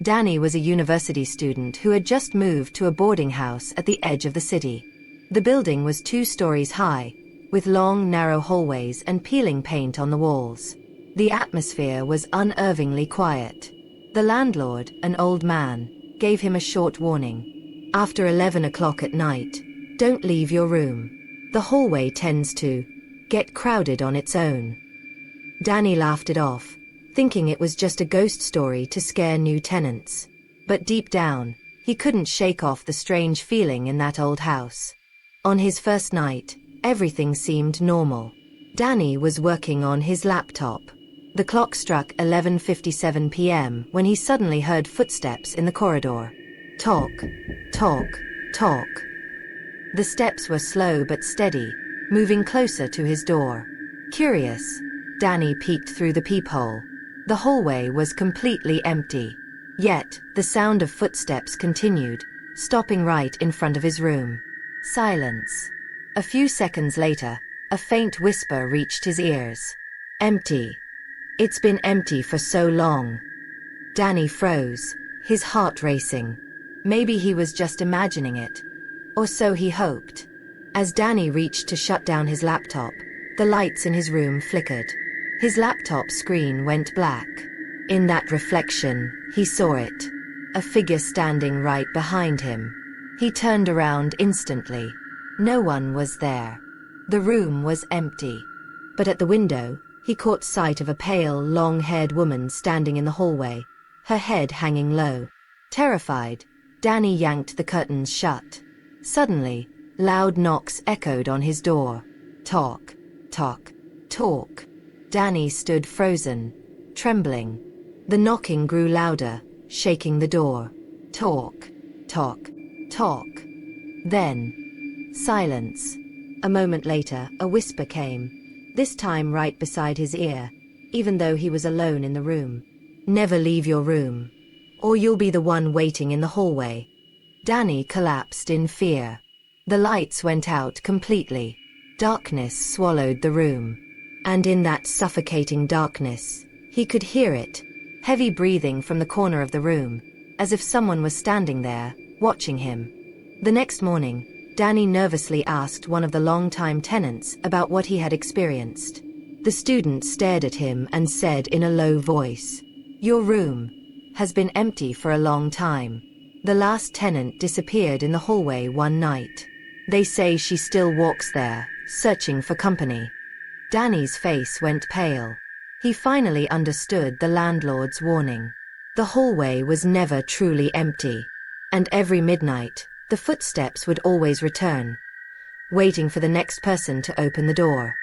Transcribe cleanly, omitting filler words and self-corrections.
Dani was a university student who had just moved to a boarding house at the edge of the city. The building was 2 stories high, with long, narrow hallways and peeling paint on the walls. The atmosphere was unnervingly quiet. The landlord, an old man, gave him a short warning. After 11 o'clock at night, don't leave your room. The hallway tends to get crowded on its own. Dani laughed it off, thinking it was just a ghost story to scare new tenants. But deep down, he couldn't shake off the strange feeling in that old house. On his first night, everything seemed normal. Dani was working on his laptop. The clock struck 11:57 p.m. when he suddenly heard footsteps in the corridor. Talk, talk, talk. The steps were slow but steady, moving closer to his door. Curious, Dani peeked through the peephole. The hallway was completely empty. Yet, the sound of footsteps continued, stopping right in front of his room. Silence. A few seconds later, a faint whisper reached his ears. Empty. It's been empty for so long. Dani froze, his heart racing. Maybe he was just imagining it. Or so he hoped. As Dani reached to shut down his laptop, the lights in his room flickered. His laptop screen went black. In that reflection, he saw it. A figure standing right behind him. He turned around instantly. No one was there. The room was empty. But at the window, he caught sight of a pale, long-haired woman standing in the hallway, her head hanging low. Terrified, Dani yanked the curtains shut. Suddenly, loud knocks echoed on his door. Talk, talk, talk. Dani stood frozen, trembling. The knocking grew louder, shaking the door. Talk, talk, talk. Then, silence. A moment later, a whisper came, this time right beside his ear, even though he was alone in the room. Never leave your room, or you'll be the one waiting in the hallway. Dani collapsed in fear. The lights went out completely. Darkness swallowed the room. And in that suffocating darkness, he could hear it, heavy breathing from the corner of the room, as if someone was standing there, watching him. The next morning, Dani nervously asked one of the long-time tenants about what he had experienced. The student stared at him and said in a low voice, "Your room has been empty for a long time. The last tenant disappeared in the hallway one night. They say she still walks there, searching for company." Dani's face went pale. He finally understood the landlord's warning. The hallway was never truly empty. And every midnight, the footsteps would always return, waiting for the next person to open the door.